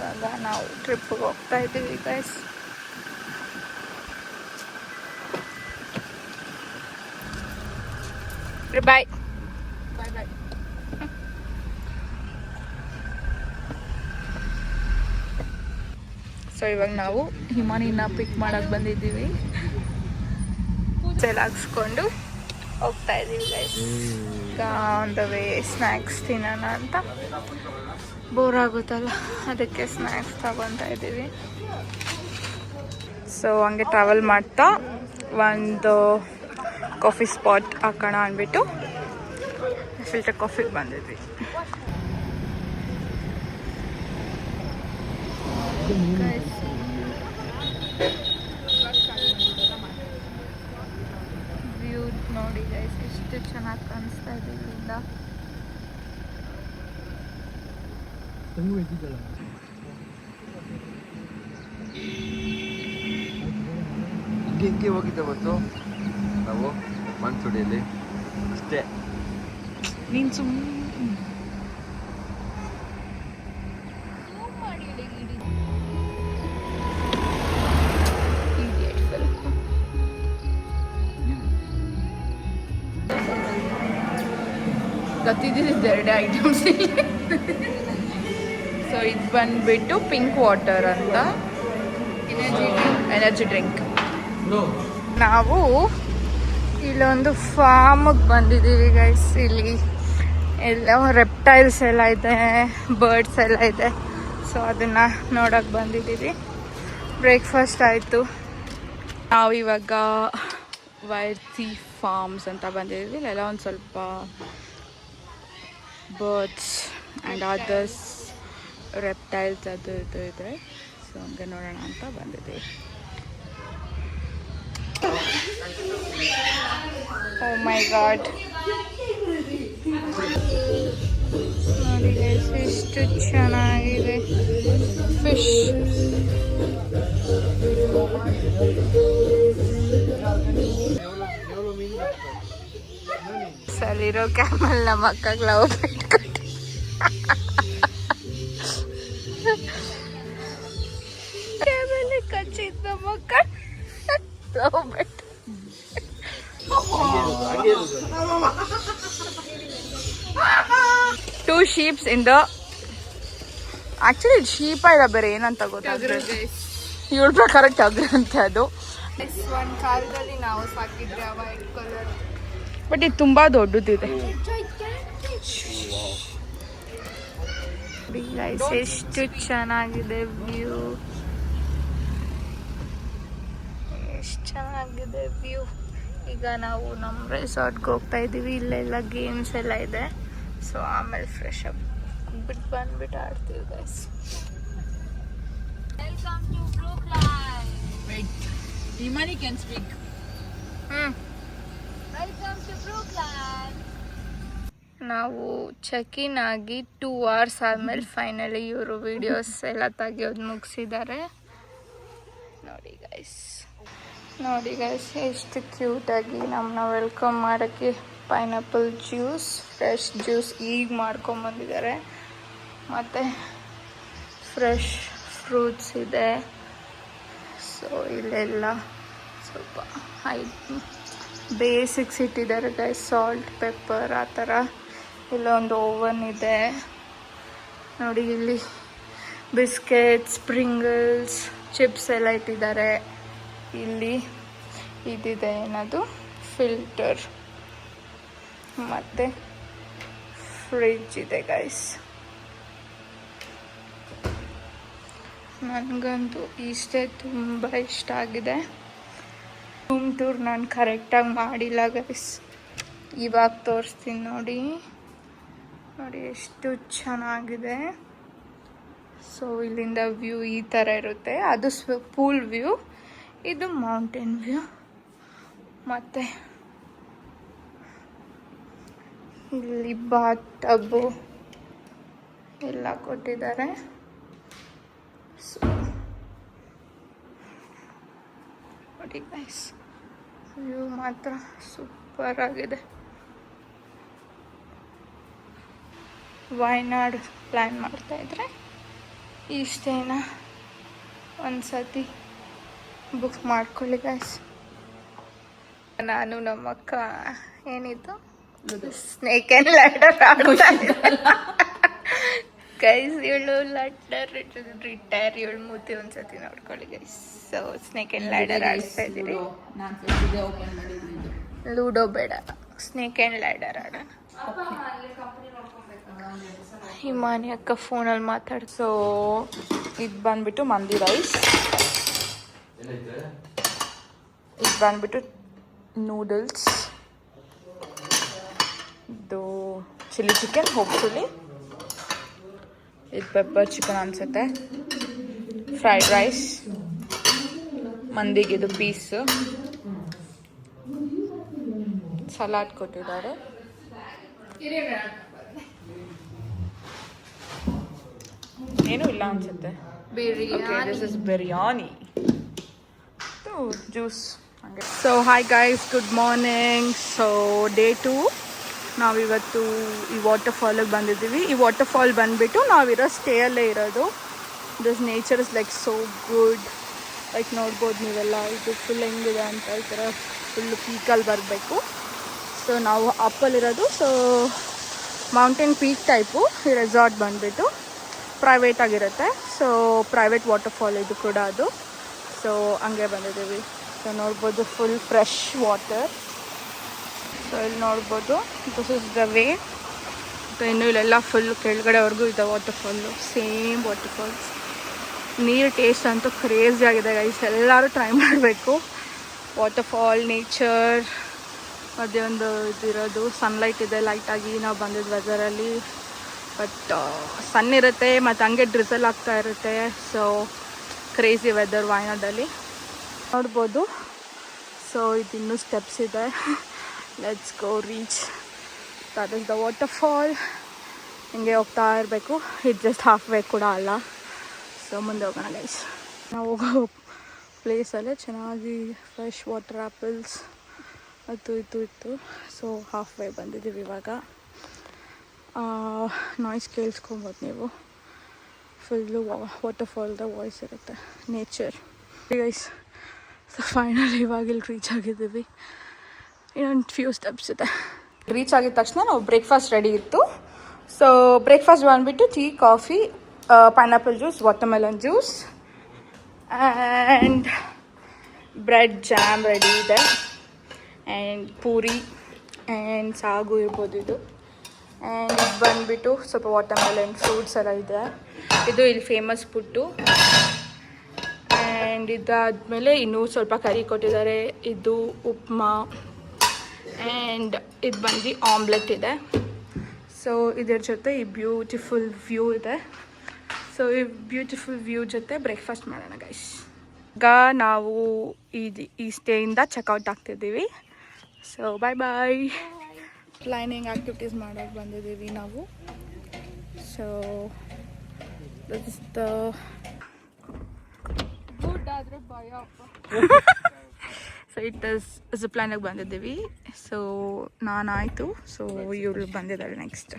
ಇವಾಗ ನಾವು ಟ್ರಿಪ್ಪಿಗೆ ಹೋಗ್ತಾ ಇದ್ದೀವಿ ಗೈಸ್. ಬಾಯ್ ಬಾಯ್ ಬಾಯ್. ಸೊ ಇವಾಗ ನಾವು ಹಿಮಾನಿನ ಪಿಕ್ ಮಾಡಕ್ಕೆ ಬಂದಿದ್ದೀವಿ. ಪೂಜೆ ಹಾಕ್ಸ್ಕೊಂಡು ಹೋಗ್ತಾ ಇದ್ದೀವಿ ಗೈಸ್. ಈಗ ಆನ್ ದ ವೇ ಸ್ನ್ಯಾಕ್ಸ್ ತಿನ್ನೋಣ ಅಂತ. ಬೋರ್ ಆಗುತ್ತಲ್ಲ, ಅದಕ್ಕೆ ಸ್ನ್ಯಾಕ್ಸ್ ತಗೊತಾ ಇದ್ದೀವಿ. ಸೊ ಹಂಗೆ ಟ್ರಾವೆಲ್ ಮಾಡ್ತಾ ಒಂದು ಕಾಫಿ ಸ್ಪಾಟ್ ಹಾಕೋಣ ಅಂದ್ಬಿಟ್ಟು ಫಿಲ್ಟರ್ ಕಾಫಿಗೆ ಬಂದಿದ್ವಿ. ವ್ಯೂ ನೋಡಿ ಗೈಸ್, ಎಷ್ಟು ಚೆನ್ನಾಗಿ ಕಾಣಿಸ್ತಾ ಇದೆ ಇಲ್ಲಿಂದ. ಹಿಂಗೆ ಹೋಗಿದ್ದೆ ಗೊತ್ತು ನಾವು ಮನ್ಸುಡಿಯಲ್ಲಿ ಅಷ್ಟೇ. ನೀನು ಸುಮ್ಮನೆ ಗತ್ತಿದ್ದಿದ್ದು 2 ಐಟಮ್ಸ್. ಸೊ ಇದು ಬಂದ್ಬಿಟ್ಟು ಪಿಂಕ್ ವಾಟರ್ ಅಂತ ಎನರ್ಜಿ ಡ್ರಿಂಕ್. ನಾವು ಇಲ್ಲೊಂದು ಫಾರ್ಮಿಗೆ ಬಂದಿದ್ದೀವಿ ಗೈಸ್. ಇಲ್ಲಿ ಎಲ್ಲ ರೆಪ್ಟೈಲ್ಸ್ ಎಲ್ಲ ಇದೆ, ಬರ್ಡ್ಸ್ ಎಲ್ಲ ಇದೆ. ಸೊ ಅದನ್ನು ನೋಡೋಕ್ಕೆ ಬಂದಿದ್ದೀವಿ. ಬ್ರೇಕ್ಫಾಸ್ಟ್ ಆಯಿತು. ನಾವು ಇವಾಗ ವೈರ್ತಿ ಫಾರ್ಮ್ಸ್ ಅಂತ ಬಂದಿದ್ದೀವಿ. ಇಲ್ಲೆಲ್ಲ ಒಂದು ಸ್ವಲ್ಪ ಬರ್ಡ್ಸ್ ಆ್ಯಂಡ್ ಅದರ್ಸ್ ರೆಪ್ಟೈಲ್ಸ್ ಅದು ಇದು ಇದೆ. ಸೊ ಹಂಗೆ ನೋಡೋಣ ಅಂತ ಬಂದಿದ್ದೀವಿ. ಓ ಮೈ ಗಾಡ್, ನೋಡಿ ಗೈಸ್ ಎಷ್ಟು ಚೆನ್ನಾಗಿದೆ ಫಿಶ್. ಸಲಿರೋ ಕ್ಯಾಮಲ್ ನಮ್ಮ ಅಕ್ಕಗೆ ಲವ್ ಬಿಟ್ಕೊಟ್ಟು ಕ್ಯಾಮಲ್ ಕಚ್ಚಿದ್ ನಮ್ಮ ಅಕ್ಕ ಲವ್ ಬಿಟ್ಟು. Two sheeps in the actually ಶೀಪ ಇಲ್ಲ, ಬೇರೆ ಏನಂತ ಗೊತ್ತಾಗ್ತದೆ. ಇವಳ ಪ್ರಕಾರ ಟಗ್ರ ಅಂತ ಅದು. ಒಂದು ಕಾಲದಲ್ಲಿ ನಾವು ಸಾಕಿದ್ರೆ ವೈಟ್ ಕಲರ್, ಬಟ್ ಇದು ತುಂಬಾ ದೊಡ್ಡದಿದೆ. ಎಷ್ಟು ಚೆನ್ನಾಗಿದೆ ವ್ಯೂ, ಎಷ್ಟು ಚೆನ್ನಾಗಿದೆ ವ್ಯೂ. ಈಗ ನಾವು ನಮ್ಮ ರೆಸಾರ್ಟ್ಗೆ ಹೋಗ್ತಾ ಇದ್ದೀವಿ. ಇಲ್ಲೆಲ್ಲ ಗೇಮ್ಸ್ ಎಲ್ಲ ಇದೆ. ಸೊ ಆಮೇಲೆ ಫ್ರೆಶ್ ಅಪ್ ಬಿಟ್ಟು ಬಂದ್ಬಿಟ್ಟು ಆಡ್ತೀವಿ guys. Welcome to Brooklyn. Wait, Himani can speak. Welcome to Brooklyn. ನಾವು ಚೆಕ್ ಇನ್ ಆಗಿ 2 hours ಆದಮೇಲೆ ಫೈನಲಿ ಇವರು ವಿಡಿಯೋಸ್ ಎಲ್ಲ ತೆಗಿಯೋದು ಮುಗಿಸಿದ್ದಾರೆ. ನೋಡಿ ಗೈಸ್ ಎಷ್ಟು ಕ್ಯೂಟಾಗಿ ನಮ್ಮನ್ನ ವೆಲ್ಕಮ್ ಮಾಡೋಕ್ಕೆ ಪೈನಾಪಲ್ ಜ್ಯೂಸ್, ಫ್ರೆಶ್ ಜ್ಯೂಸ್ ಈಗ ಮಾಡ್ಕೊಂಬಂದಿದ್ದಾರೆ. ಮತ್ತು ಫ್ರೆಶ್ ಫ್ರೂಟ್ಸ್ ಇದೆ. ಸೊ ಇಲ್ಲೆಲ್ಲ ಸ್ವಲ್ಪ ಬೇಸಿಕ್ಸ್ ಇಟ್ಟಿದ್ದಾರೆ ಗೈಸ್, ಸಾಲ್ಟ್, ಪೆಪ್ಪರ್ ಆ ಥರ. ಇಲ್ಲೊಂದು ಓವನ್ ಇದೆ ನೋಡಿ. ಇಲ್ಲಿ ಬಿಸ್ಕೆಟ್ಸ್, ಸ್ಪ್ರಿಂಗಲ್ಸ್, ಚಿಪ್ಸ್ ಎಲ್ಲ ಇಟ್ಟಿದ್ದಾರೆ. ಇಲ್ಲಿ ಇದಿದೆ ಏನದು ಫಿಲ್ಟರ್, ಮತ್ತು ಫ್ರಿಡ್ಜ್ ಇದೆ ಗೈಸ್. ನನಗಂತೂ ಇಷ್ಟೇ ತುಂಬ ಇಷ್ಟ ಆಗಿದೆ. ರೂಮ್ ಟೂರ್ ನಾನು ಕರೆಕ್ಟಾಗಿ ಮಾಡಿಲ್ಲ ಗೈಸ್, ಇವಾಗ ತೋರಿಸ್ತೀನಿ ನೋಡಿ ಎಷ್ಟು ಚೆನ್ನಾಗಿದೆ. ಸೊ ಇಲ್ಲಿಂದ ವ್ಯೂ ಈ ಥರ ಇರುತ್ತೆ. ಅದು ಪೂಲ್ ವ್ಯೂ, ಇದು ಮೌಂಟೇನ್ ವ್ಯೂ. ಮತ್ತು ಇಲ್ಲಿ ಬಾತ್ ಟಬ್ಬು ಎಲ್ಲ ಕೊಟ್ಟಿದ್ದಾರೆ. ಸೊ ನೋಡಿ ಗೈಸ್, ವ್ಯೂ ಮಾತ್ರ ಸೂಪರ್ ಆಗಿದೆ. ವಯನಾಡ್ ಪ್ಲ್ಯಾನ್ ಮಾಡ್ತಾಯಿದ್ರೆ ಇಷ್ಟೇನಾ ಒಂದ್ಸತಿ ಬುಕ್ ಮಾಡ್ಕೊಳ್ಳಿ ಗೈಸ್. ನಾನು ನಮ್ಮಕ್ಕ ಏನಿತ್ತು ಸ್ನೇಕ್ ಆ್ಯಂಡ್ ಲ್ಯಾಡರ್ ಆಡ್ತಾ ಗೈಸ್. ಇವಳು ರಿಟೈರ್ ಇವಳು ಮೂತಿ ಒಂದ್ಸತಿ ನೋಡ್ಕೊಳ್ಳಿ guys. So snake and ladder ಆಡ್ತಾ ಇದ್ದೀವಿ. ಲೂಡೋ ಬೇಡ, ಸ್ನೇಕ್ ಆ್ಯಂಡ್ ಲ್ಯಾಡರ್ ಆಡೋಣ. ಹಿಮಾನಿ ಅಕ್ಕ ಫೋನಲ್ಲಿ ಮಾತಾಡ್ಸೋ. ಇದು ಬಂದ್ಬಿಟ್ಟು ಮಂದಿ ರೈಸ್, ಇದು ಬಂದ್ಬಿಟ್ಟು ನೂಡಲ್ಸ್, ಇದು ಚಿಲ್ಲಿ ಚಿಕನ್ ಹೋಪ್ಫುಲಿ, ಇದು ಪೆಪ್ಪರ್ ಚಿಕನ್ ಅನ್ಸುತ್ತೆ, ಫ್ರೈಡ್ ರೈಸ್, ಮಂದಿಗೆ ಇದು ಪೀಸು, ಸಲಾಡ್ ಕೊಟ್ಟಿದ್ದಾರೆ. ಏನೂ ಇಲ್ಲ ಅನ್ಸುತ್ತೆ. This is biryani, juice. So hi guys, good morning. So day 2 ನಾವಿವತ್ತು ಈ ವಾಟರ್ ಫಾಲಿಗೆ ಬಂದಿದ್ದೀವಿ. ಈ ವಾಟರ್ ಫಾಲ್ ಬಂದುಬಿಟ್ಟು ನಾವಿರೋ ಸ್ಟೇಯಲ್ಲೇ ಇರೋದು. This nature is like so good. Like ನೋಡ್ಬೋದು ನೀವೆಲ್ಲ, ಇದು ಫುಲ್ ಹೆಂಗಿದೆ ಅಂತ. ಈ ಥರ ಫುಲ್ಲು ಪೀಕಲ್ಲಿ ಬರಬೇಕು. ಸೊ ನಾವು ಅಪ್ಪಲ್ಲಿರೋದು. ಸೊ ಮೌಂಟೇನ್ ಪೀಕ್ ಟೈಪು ಈ ರೆಸಾರ್ಟ್ ಬಂದುಬಿಟ್ಟು ಪ್ರೈವೇಟ್ ಆಗಿರುತ್ತೆ. ಸೊ ಪ್ರೈವೇಟ್ ವಾಟರ್ ಫಾಲ್ ಇದು ಕೂಡ ಅದು. ಸೊ ಹಂಗೆ ಬಂದಿದ್ದೀವಿ. ಸೊ ನೋಡ್ಬೋದು ಫುಲ್ ಫ್ರೆಶ್ ವಾಟರ್. ಸೊ ಇಲ್ಲಿ ನೋಡ್ಬೋದು ದಿಸ್ ಇಸ್ ದ ವೇ. ಇನ್ನು ಇಲ್ಲೆಲ್ಲ ಫುಲ್ ಕೆಳಗಡೆವರೆಗೂ ಇದೆ water fall, same water falls. ನೀರು ಟೇಸ್ಟ್ ಅಂತೂ ಕ್ರೇಜಿ ಆಗಿದೆ ಗೈಸ್, ಎಲ್ಲರೂ ಟ್ರೈ ಮಾಡಬೇಕು. ವಾಟರ್ ಫಾಲ್, ನೇಚರ್, ಅದೇ ಒಂದು ಇದಿರೋದು, ಸನ್ಲೈಟ್ ಇದೆ ಲೈಟಾಗಿ. ನಾವು ಬಂದಿದ್ದು ವೆದರಲ್ಲಿ, ಬಟ್ ಸನ್ ಇರುತ್ತೆ ಮತ್ತು ಹಂಗೆ ಡ್ರಿಸಲ್ ಆಗ್ತಾ ಇರುತ್ತೆ. ಸೊ ಕ್ರೇಜಿ ವೆದರ್ ವಾಯನಾಡಲ್ಲಿ ನೋಡ್ಬೋದು. ಸೊ ಇದು ಇನ್ನೂ ಸ್ಟೆಪ್ಸ್ ಇದೆ. Let's go reach that is the water fall. ಹಿಂಗೆ ಹೋಗ್ತಾ ಇರಬೇಕು. ಇದು ಜಸ್ಟ್ ಹಾಫ್ ವೇ ಕೂಡ ಅಲ್ಲ. ಸೊ ಮುಂದೆ ಹೋಗೋಣ ಗೈಸ್. ನಾವು ಹೋಗೋ ಪ್ಲೇಸಲ್ಲೇ ಚೆನ್ನಾಗಿ ಫ್ರೆಶ್ ವಾಟರ್ ಆ್ಯಪಲ್ಸ್ ಅದು ಇದು ಇತ್ತು. ಸೊ ಹಾಫ್ ವೇ ಬಂದಿದ್ದೀವಿ ಇವಾಗ. ನಾಯ್ಸ್ ಕೇಳಿಸ್ಕೊಬೋದು ನೀವು. ಫುಲ್ಲು ವಾಟರ್ ಫಾಲ್ದ ವಾಯ್ಸ್ ಇರುತ್ತೆ, ನೇಚರ್ ಗೈಸ್. ಸೊ ಫೈನಲ್ ಇವಾಗ ಇಲ್ಲಿ ರೀಚ್ ಆಗಿದ್ದೀವಿ. ಇನ್ನೊಂದು ಫ್ಯೂ ಸ್ಟೆಪ್ಸ್ ಇದೆ. ರೀಚ್ ಆಗಿದ ತಕ್ಷಣ ನಾವು ಬ್ರೇಕ್ಫಾಸ್ಟ್ ರೆಡಿ ಇತ್ತು. ಸೊ ಬ್ರೇಕ್ಫಾಸ್ಟ್ ಬಂದುಬಿಟ್ಟು tea, coffee, pineapple juice, watermelon juice and bread jam ready ಇದೆ. ಆ್ಯಂಡ್ ಪೂರಿ ಆ್ಯಂಡ್ ಸಾಗು ಇರ್ಬೋದು ಇದು. ಆ್ಯಂಡ್ ಇದು ಬಂದುಬಿಟ್ಟು ಸ್ವಲ್ಪ ವಾಟರ್ಮೆಲನ್ ಫ್ರೂಟ್ಸ್ ಎಲ್ಲ ಇದೆ. ಇದು ಇಲ್ಲಿ ಫೇಮಸ್ ಫುಡ್ಡು. ಆ್ಯಂಡ್ ಇದಾದಮೇಲೆ ಇನ್ನೂ ಸ್ವಲ್ಪ ಕರಿ ಕೊಟ್ಟಿದ್ದಾರೆ. ಇದು ಉಪ್ಮಾ ಆ್ಯಂಡ್ ಇದು ಬಂದು ಆಮ್ಲೆಟ್ ಇದೆ. ಸೊ ಇದರ ಜೊತೆ ಈ ಬ್ಯೂಟಿಫುಲ್ ವ್ಯೂ ಇದೆ. ಸೊ ಈ ಬ್ಯೂಟಿಫುಲ್ ವ್ಯೂ ಜೊತೆ ಬ್ರೇಕ್ಫಾಸ್ಟ್ ಮಾಡೋಣ ಗೈಸ್. ಈಗ ನಾವು ಈ ಸ್ಟೇಯಿಂದ ಚೆಕ್ಔಟ್ ಆಗ್ತಿದ್ದೀವಿ. ಸೊ ಬಾಯ್ ಬಾಯ್. ಪ್ಲ್ಯಾನಿಂಗ್ ಆ್ಯಕ್ಟಿವಿಟೀಸ್ ಮಾಡೋಕ್ಕೆ ಬಂದಿದ್ದೀವಿ ನಾವು. So this is the good ಆದರೆ ಭಯ ಅಪ್ಪ. ಸೊ ಜಿಪ್ ಲೈನಿಗೆ ಬಂದಿದ್ದೀವಿ. ಸೊ ನಾನಾಯಿತು. ಸೊ ಇವಳು ಬಂದಿದ್ದಾಳೆ ನೆಕ್ಸ್ಟ್.